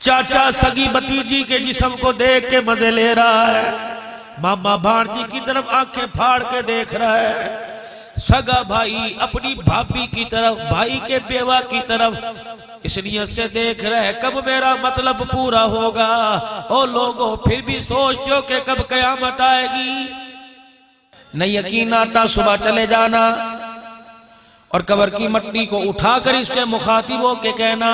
चाचा सगी भतीजी के जिस्म को देख के मजे ले रहा है, मामा भांजी की तरफ आंखें फाड़ के देख रहा है, सगा भाई अपनी भाभी की तरफ, भाई के बेवा की तरफ इस नियत से देख रहे हैं कब मेरा मतलब पूरा होगा। ओ लोगों फिर भी सोचते हो कि कब कयामत आएगी। नहीं यकीन आता सुबह चले जाना और कब्र की मिट्टी को उठाकर इससे मुखातिब हो के कहना।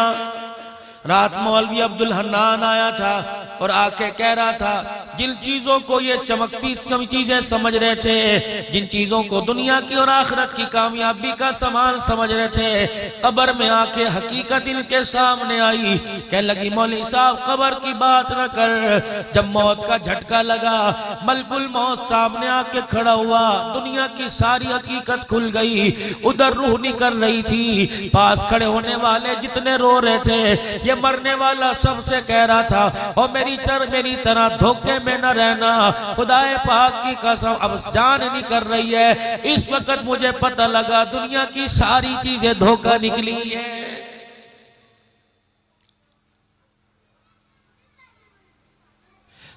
रात मौलवी अब्दुल हन्नान आया था और आके कह रहा था जिन चीजों को ये चमकती चीजें समझ रहे थे, जिन चीजों को दुनिया की और आखिरत की कामयाबी का सामान समझ रहे थे, कब्र में आके हकीकत इनके सामने आई। कह लगी मौलवी साहब कब्र की बात न कर। जब मौत का झटका लगा, मलकुल मौत सामने आके खड़ा हुआ, दुनिया की सारी हकीकत खुल गई। उधर रूह निकल रही थी, पास खड़े होने वाले जितने रो रहे थे, ये मरने वाला सबसे कह रहा था और मेरी तरह धोखे में न रहना, खुदाए पाक की कसम अब जान नहीं कर रही है। इस वक्त मुझे पता लगा दुनिया की सारी चीजें धोखा निकली है।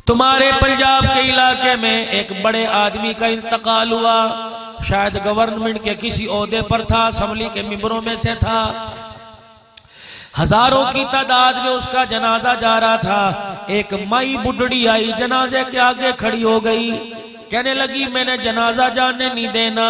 तुम्हारे पंजाब के इलाके में एक बड़े आदमी का इंतकाल हुआ, शायद गवर्नमेंट के किसी ओहदे पर था, असेंबली के मेंबरों में से था। हजारों की तादाद में उसका जनाजा जा रहा था। एक माई बुढ़ड़ी आई, जनाजे के आगे खड़ी हो गई, कहने लगी मैंने जनाजा जाने नहीं देना।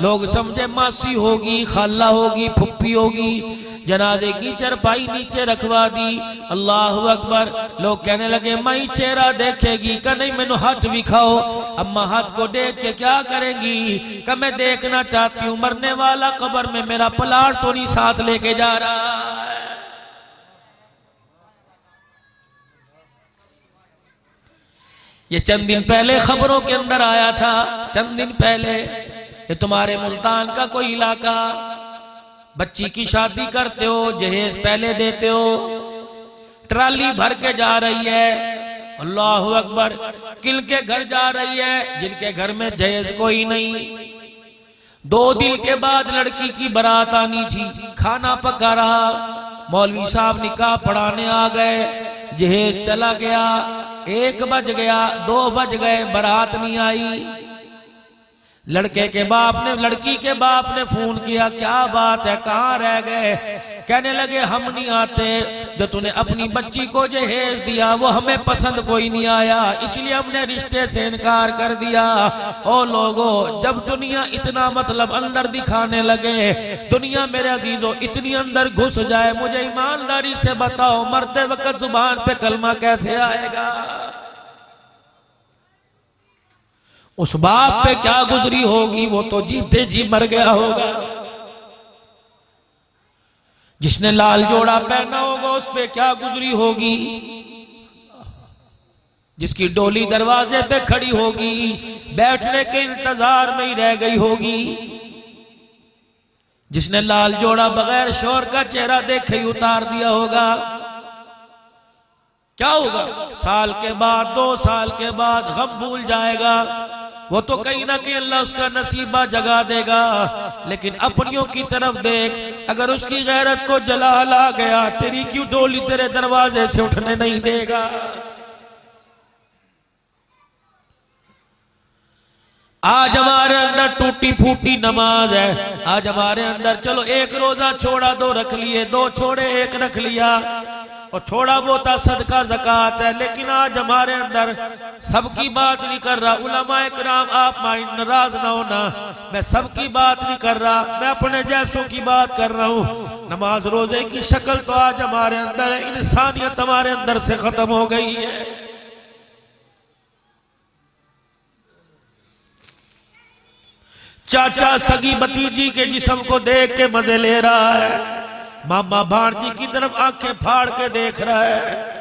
लोग समझे मासी होगी, खाला होगी, फुप्पी होगी। जनाजे की चरपाई नीचे रखवा दी। अल्लाह अकबर। लोग कहने लगे माई चेहरा देखेगी का नहीं, मैंने हाथ दिखाओ। अम्मा हाथ को देख के क्या करेंगी का मैं देखना चाहती हूँ मरने वाला कब्र में मेरा पलाट तो नहीं साथ लेके जा रहा है। ये चंद दिन पहले खबरों के अंदर आया था, चंद दिन पहले। ये तुम्हारे मुल्तान का कोई इलाका, बच्ची की शादी करते हो, जहेज पहले देते हो, ट्राली भर के जा रही है, अल्लाह अकबर, किल के घर जा रही है जिनके घर में जहेज कोई नहीं। 2 दिन के बाद लड़की की बारात आनी थी, खाना पका रहा, मौलवी साहब निकाह पढ़ाने आ गए, जहेज चला गया, 1 बज गया, 2 बज गए, बारात नहीं आई। लड़के के बाप ने, लड़की के बाप ने फोन किया, क्या बात है, कहाँ रह गए? कहने लगे हम नहीं आते, जो तूने अपनी बच्ची को जहेज दिया वो हमें पसंद कोई नहीं आया, इसलिए हमने रिश्ते से इनकार कर दिया। ओ लोगों, जब दुनिया इतना मतलब अंदर दिखाने लगे, दुनिया मेरे अजीजों इतनी अंदर घुस जाए, मुझे ईमानदारी से बताओ मरते वक्त जुबान पे कलमा कैसे आएगा? उस बाप पे क्या गुजरी होगी, वो तो जीते जी मर गया होगा। जिसने लाल जोड़ा पहना होगा उस पे क्या गुजरी होगी। जिसकी डोली दरवाजे पे खड़ी होगी, बैठने के इंतजार में ही रह गई होगी। जिसने लाल जोड़ा बगैर शोर का चेहरा देखे ही उतार दिया होगा। क्या होगा? साल के बाद, 2 साल के बाद गम भूल जाएगा। वो तो कहीं ना कहीं अल्लाह उसका नसीबा जगा देगा, लेकिन अपनियों की तरफ देख, अगर उसकी गैरत को जलाल आ गया, तेरी क्यों डोली तेरे दरवाजे से उठने नहीं देगा। आज हमारे अंदर टूटी फूटी नमाज है, आज हमारे अंदर चलो 1 रोजा छोड़ा 2 रख लिए, 2 छोड़े 1 रख लिया, और थोड़ा बहुत सदका ज़कात है, लेकिन आज हमारे अंदर सबकी बात नहीं कर रहा। उलमाए किराम आप नाराज ना होना, मैं सबकी बात नहीं कर रहा, मैं अपने जैसों की बात कर रहा हूँ। नमाज रोजे की शक्ल तो आज हमारे अंदर है, इंसानियत हमारे अंदर से खत्म हो गई है। चाचा सगी भतीजी के जिस्म को देख के मजे ले रहा है, मामा भांजी की तरफ आंखें फाड़ के देख रहा है,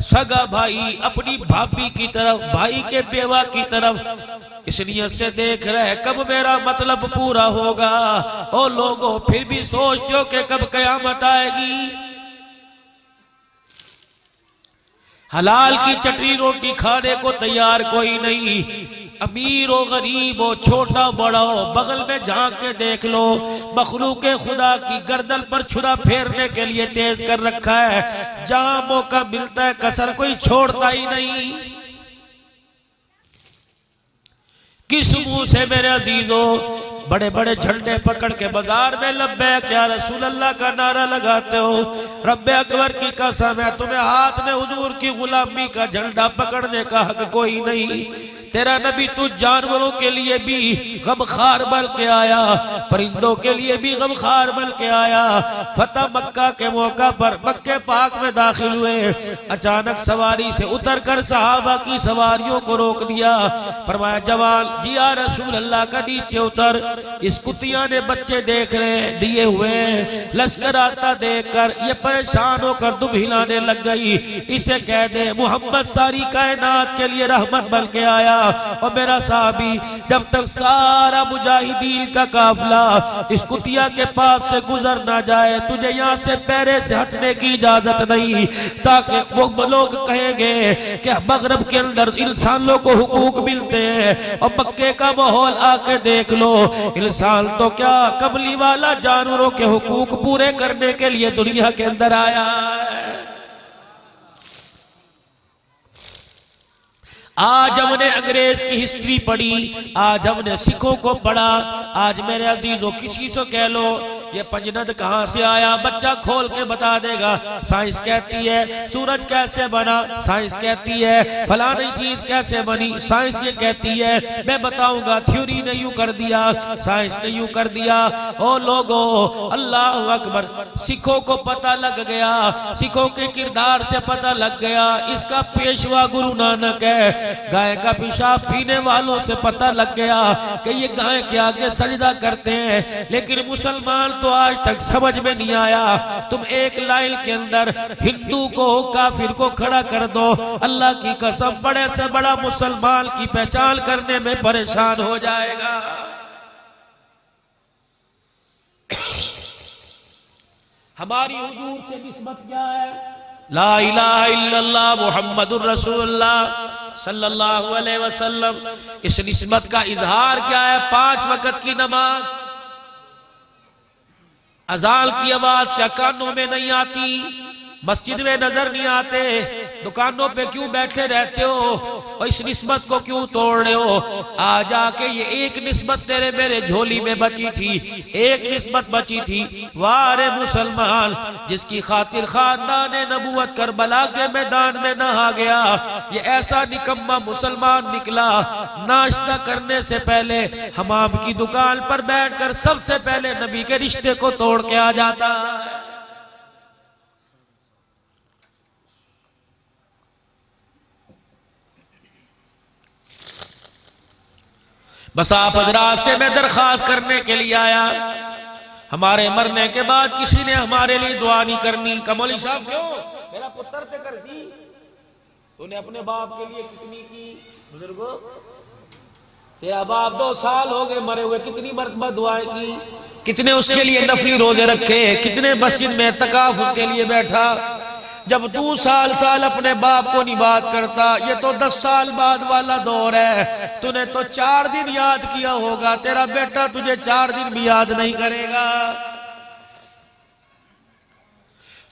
सगा भाई अपनी भाभी की तरफ, भाई के बेवा की तरफ इस नियत से देख रहे हैं कब मेरा मतलब पूरा होगा। ओ लोगों फिर भी सोचते हो कि कब कयामत आएगी। हलाल की चटनी रोटी खाने को तैयार कोई नहीं, अमीर हो गरीब हो छोटा बड़ा हो बगल में झांक के देख लो, मखलूक खुदा की गर्दन पर छुरा फेरने के लिए तेज कर रखा है। जहां मौका मिलता है कसर कोई छोड़ता ही नहीं। किस मुंह से मेरे अजीजों बड़े बड़े झंडे पकड़ के बाजार में लब्बैक या रसूल अल्लाह का नारा लगाते हो? रब्बे अकबर की कसम है तुम्हें हाथ में हुजूर की गुलामी का झंडा पकड़ने का हक कोई नहीं। तेरा नबी तो जानवरों के लिए भी गमखार बन के आया, परिंदों के लिए भी गमखार बन के आया। फतह मक्का के मौका पर मक्के पाक में दाखिल हुए, अचानक सवारी से उतरकर सहाबा की सवारियों को रोक दिया। फरमाया जवान जी या रसूल अल्लाह का नीचे उतर, इस कुतिया ने बच्चे देख रहे दिए हुए, लश्कर आता देखकर ये परेशान होकर दुम हिलाने लग गई। इसे कह दे मोहम्मद सारी कायनात के लिए रहमत बन के आया। और मेरा साहबी जब तक सारा मुजाहिदीन का काफिला इस कुतिया के पास से गुजर ना जाए तुझे यहाँ से पैरे से हटने की इजाजत नहीं, ताकि वो लोग कहेंगे कि मगरब के अंदर इंसानों को हुकूक मिलते हैं और मक्के का माहौल आके देख लो, इंसान तो क्या कमली वाला जानवरों के हुकूक पूरे करने के लिए दुनिया के अंदर आया है। आज हमने अंग्रेज की हिस्ट्री पढ़ी, आज हमने सिखों को पढ़ा। आज मेरे अजीजों किसी से कह लो ये पंजनद कहां से आया, बच्चा खोल के बता देगा। साइंस कहती है सूरज कैसे बना, साइंस कहती है फलानी चीज कैसे बनी, साइंस ये कहती है। मैं बताऊंगा थ्योरी ने यूं कर दिया, साइंस ने यूं कर दिया। ओ लोगो अल्लाह अकबर, सिखों को पता लग गया, सिखों के किरदार से पता लग गया इसका पेशवा गुरु नानक है। गाय का पेशाब पीने वालों से पता लग गया कि ये गाय के आगे सजदा करते हैं, लेकिन मुसलमान तो आज तक समझ में नहीं आया। तुम एक लाइन के अंदर हिंदू को काफिर को खड़ा कर दो, अल्लाह की कसम बड़े से बड़ा मुसलमान की पहचान करने में परेशान हो जाएगा। हमारी हुजूर से निस्बत क्या है? ला इलाहा इल्लल्लाह मुहम्मदुर रसूलुल्लाह सल्लल्लाहु अलैहि वसल्लम। इस निस्बत का इजहार क्या है? 5 वक्त की नमाज, अजान की आवाज क्या कानों में नहीं आती? मस्जिद में नजर नहीं आते? दुकानों पे क्यों बैठे रहते हो और इस निस्बत को क्यों तोड़ रहे हो? आ जाके ये एक निस्बत तेरे मेरे झोली में बची थी, एक निस्बत बची थी। वारे मुसलमान जिसकी खातिर खानदान नबूवत करबला के मैदान में नहा गया, ये ऐसा निकम्मा मुसलमान निकला नाश्ता करने से पहले हमाम की दुकान पर बैठकर सबसे पहले नबी के रिश्ते को तोड़ के आ जाता। बस आप हजरात से मैं दरखास्त करने के लिए आया, हमारे मरने के बाद किसी ने हमारे लिए दुआ नहीं करनी। कमौली साहब क्यों मेरा पुत्र ते कर दी, तूने अपने बाप के लिए कितनी की? बुजुर्गो तेरा बाप 2 साल हो गए मरे हुए, कितनी मरतबा दुआएं की, कितने उसके लिए नफली रोजे रखे, कितने मस्जिद में तकाफ उसके लिए बैठा। जब 2 साल अपने बाप को नहीं बात करता, ये तो 10 साल बाद वाला दौर है। तूने तो 4 दिन याद किया होगा, तेरा बेटा तुझे 4 दिन भी याद नहीं करेगा।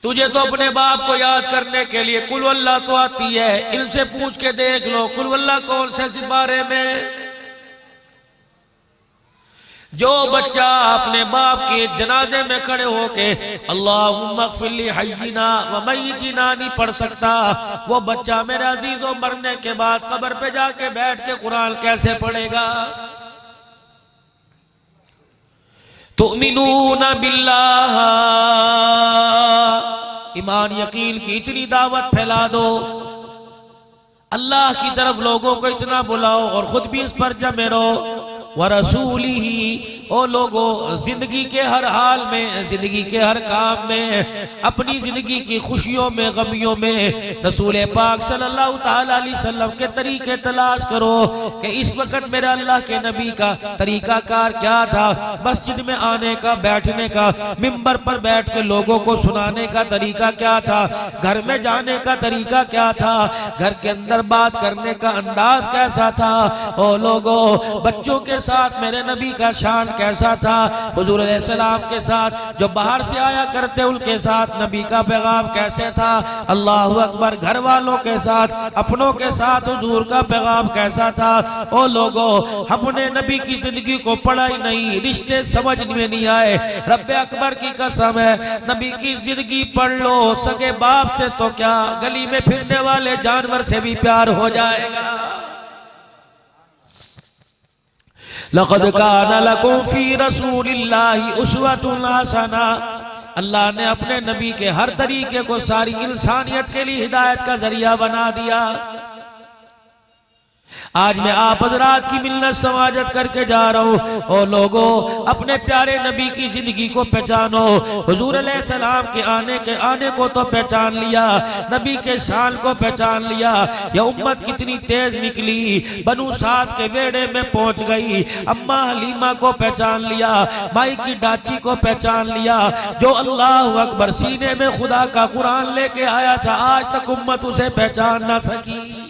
तुझे तो अपने बाप को याद करने के लिए कुल वल्लाह तो आती है, इनसे पूछ के देख लो कुल वल्लाह कौन से सिपारे में। जो बच्चा अपने बाप के जनाजे में खड़े होके अल्लाहुम्मा अग़फ़िर ली हय्यिना व मय्यितिना नहीं पढ़ सकता, वो बच्चा मेरे अजीजों मरने के बाद कब्र पे जाके बैठ के कुरान कैसे पढ़ेगा? तुमिनूना बिल्लाह, ईमान यकीन की इतनी दावत फैला दो, अल्लाह की तरफ लोगों को इतना बुलाओ और खुद भी इस पर जमे रहो। व रसूलिही, ओ लोगों, जिंदगी के हर हाल में, जिंदगी के हर काम में, अपनी जिंदगी की खुशियों में, गमियों में रसूल पाक सल्लल्लाहु ताला अलैहि वसल्लम के तरीके तलाश करो कि इस वक्त मेरे अल्लाह के नबी का तरीकाकार क्या था। मस्जिद में आने का, बैठने का, मिंबर पर बैठ के लोगों को सुनाने का तरीका क्या था, घर में जाने का तरीका क्या था, घर के अंदर बात करने का अंदाज कैसा था। ओ लोगों, बच्चों के साथ मेरे नबी का शान कैसा था, हुजूर अलैहिस्सलाम के साथ जो बाहर से आया करते उनके साथ नबी का पैगाम कैसे था। अल्लाहु अकबर, घर वालों के साथ, अपनों के साथ हुजूर का पैगाम कैसा था। ओ लोगों, हमने नबी की जिंदगी को पढ़ा ही नहीं, रिश्ते समझ में नहीं आए। रब्बे अकबर की कसम है, नबी की जिंदगी पढ़ लो, सगे बाप से तो क्या, गली में फिरने वाले जानवर से भी प्यार हो जाएगा। लक़द काना लकुम फी रसूलिल्लाहि उस्वतुन हसना। अल्लाह ने अपने नबी के हर तरीके को सारी इंसानियत के लिए हिदायत का जरिया बना दिया। आज मैं आप हज़रात की मिन्नत समाजत करके जा रहा हूँ। ओ लोगों, अपने प्यारे नबी की जिंदगी को पहचानो। हुजूर अलैहिस्सलाम के आने को तो पहचान लिया, नबी के शान को पहचान लिया। यह उम्मत कितनी तेज निकली, बनु साद के वेड़े में पहुंच गई। अम्मा हलीमा को पहचान लिया, माई की डाची को पहचान लिया। जो अल्लाह अकबर सीने में खुदा का कुरान लेके आया था, आज तक उम्मत उसे पहचान ना सकी।